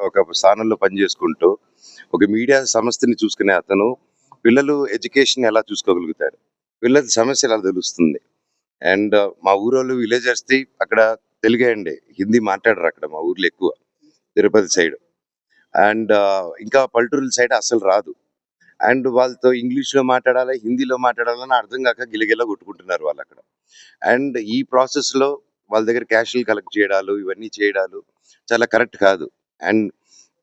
ఒక స్థానంలో పనిచేసుకుంటూ ఒక మీడియా సంస్థని చూసుకునే అతను పిల్లలు ఎడ్యుకేషన్ ఎలా చూసుకోగలుగుతారు, పిల్లల సమస్య ఎలా తెలుస్తుంది. అండ్ మా ఊరోళ్ళు విలేజర్స్ది అక్కడ తెలుగే అండి, హిందీ మాట్లాడరు అక్కడ మా ఊర్లో ఎక్కువ, తిరుపతి సైడ్. అండ్ ఇంకా పల్లెటూరుల సైడ్ అసలు రాదు. అండ్ వాళ్ళతో ఇంగ్లీష్లో మాట్లాడాలి, హిందీలో మాట్లాడాలని అర్థం కాక గిలగిలా కొట్టుకుంటున్నారు వాళ్ళు అక్కడ. అండ్ ఈ ప్రాసెస్లో వాళ్ళ దగ్గర క్యాషులు కలెక్ట్ చేయడాలు ఇవన్నీ చేయడాలు చాలా కరెక్ట్ కాదు. అండ్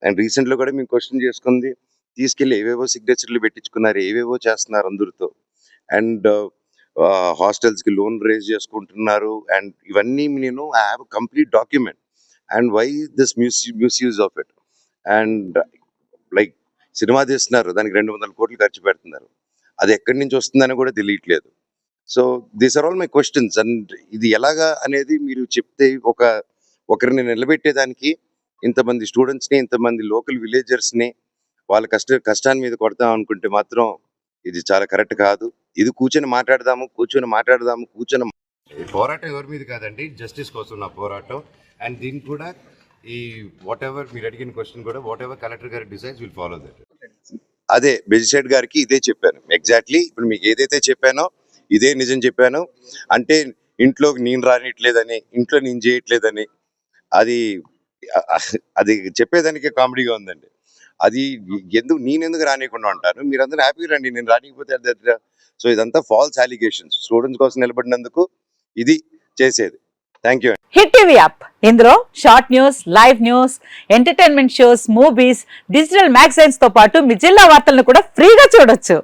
అండ్ రీసెంట్లో కూడా మేము క్వశ్చన్ చేసుకుంది, తీసుకెళ్ళి ఏవేవో సిగ్నేచర్లు పెట్టించుకున్నారు, ఏవేవో చేస్తున్నారు అందరితో. అండ్ హాస్టల్స్కి లోన్ రేజ్ చేసుకుంటున్నారు. అండ్ ఇవన్నీ నేను I have complete document. And why this misuse of it. And like cinema తీస్తున్నారు, దానికి 200 కోట్లు ఖర్చు పెడుతున్నారు, అది ఎక్కడి నుంచి వస్తుందని కూడా తెలియట్లేదు. So these are all my questions. And ఇది ఎలాగా అనేది మీరు చెప్తే ఒకరిని నిలబెట్టేదానికి ఇంతమంది స్టూడెంట్స్ని, ఇంతమంది లోకల్ విలేజర్స్ని వాళ్ళ కష్టాన్ని మీద కొడతాం అనుకుంటే మాత్రం ఇది చాలా కరెక్ట్ కాదు. ఇది కూర్చొని మాట్లాడదాము ఈ పోరాటం ఎవరి మీద కాదండి, జస్టిస్ కోసం నా పోరాటం. అండ్ దీనికి కూడా ఈ వాట్ ఎవర్ మీరు అడిగిన క్వశ్చన్ కూడా వాట్ ఎవర్ కలెక్టర్ గారి డిసైడ్స్ విల్ ఫాలో దట్. అదే బెజిసైడ్ గారికి ఇదే చెప్పాను ఎగ్జాక్ట్లీ. ఇప్పుడు మీకు ఏదైతే చెప్పానో ఇదే నిజం చెప్పాను. అంటే ఇంట్లో నేను రానిట్లేదని, ఇంట్లో నేను చేయట్లేదని, అది అది చెప్పేదానికే కామెడీగా ఉందండి. అది నేనెందుకు రానియకుండా ఉంటాను, మీరందరూ హ్యాపీగా రండి, నేను రానికపోతే. సో ఇదంతా ఫాల్స్ అలిగేషన్స్. స్టూడెంట్స్ కోసం నిలబడినందుకు ఇది చేసేది. Thank you. Hit TV app, ఇందులో short news, live news, entertainment shows, movies, digital magazines తో పాటు మీ జిల్లా వార్తలను కూడా ఫ్రీగా చూడొచ్చు.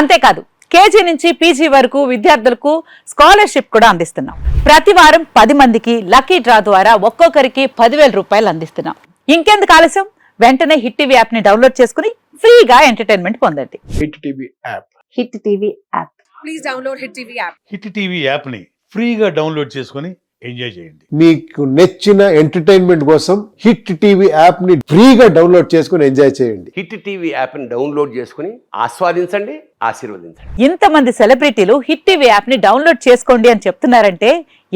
అంతేకాదు కేజీ నుంచి పీజీ వరకు విద్యార్థులకు స్కాలర్షిప్ కూడా అందిస్తున్నాం. ప్రతి వారం 10 మందికి లక్కీ డ్రా ద్వారా ఒక్కొక్కరికి 10,000 రూపాయలు అందిస్తున్నాం. ఇంకెందుకు ఆలస్యం, వెంటనే హిట్ టీవీ యాప్ ని డౌన్లోడ్ చేసుకుని ఫ్రీగా ఎంటర్టైన్మెంట్ పొందండి. Hit TV app. Hit TV app. Please download hit TV app. Hit TV app ని ఫ్రీగా డౌన్లోడ్ చేసుకుని ఎంజాయ్ చేయండి. మీకు నచ్చిన ఎంటర్టైన్మెంట్ కోసం హిట్ టీవీ యాప్ ని ఫ్రీగా డౌన్లోడ్ చేసుకుని ఎంజాయ్ చేయండి. హిట్ టీవీ యాప్ ని డౌన్లోడ్ చేసుకుని ఆస్వాదించండి, ఆశీర్వదించండి. ఇంతమంది సెలబ్రిటీలు హిట్ టీవీ యాప్ ని డౌన్లోడ్ చేసుకోండి అని చెప్తున్నారంటే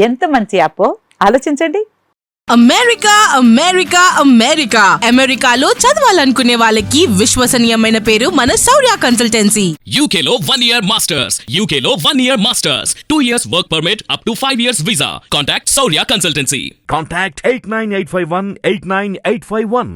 ఎంత మంచి యాప్ ఆలోచించండి. అమెరికా అమెరికా అమెరికా అమెరికాలో చదవాలనుకునే వాళ్ళకి విశ్వసనీయమైన పేరు మన శౌర్య కన్సల్టెన్సీ. UK లో 1 year masters, UK లో 1 year masters, 2 years work permit up to 5 years visa. Contact Saurya Consultancy. Contact 89851 89851.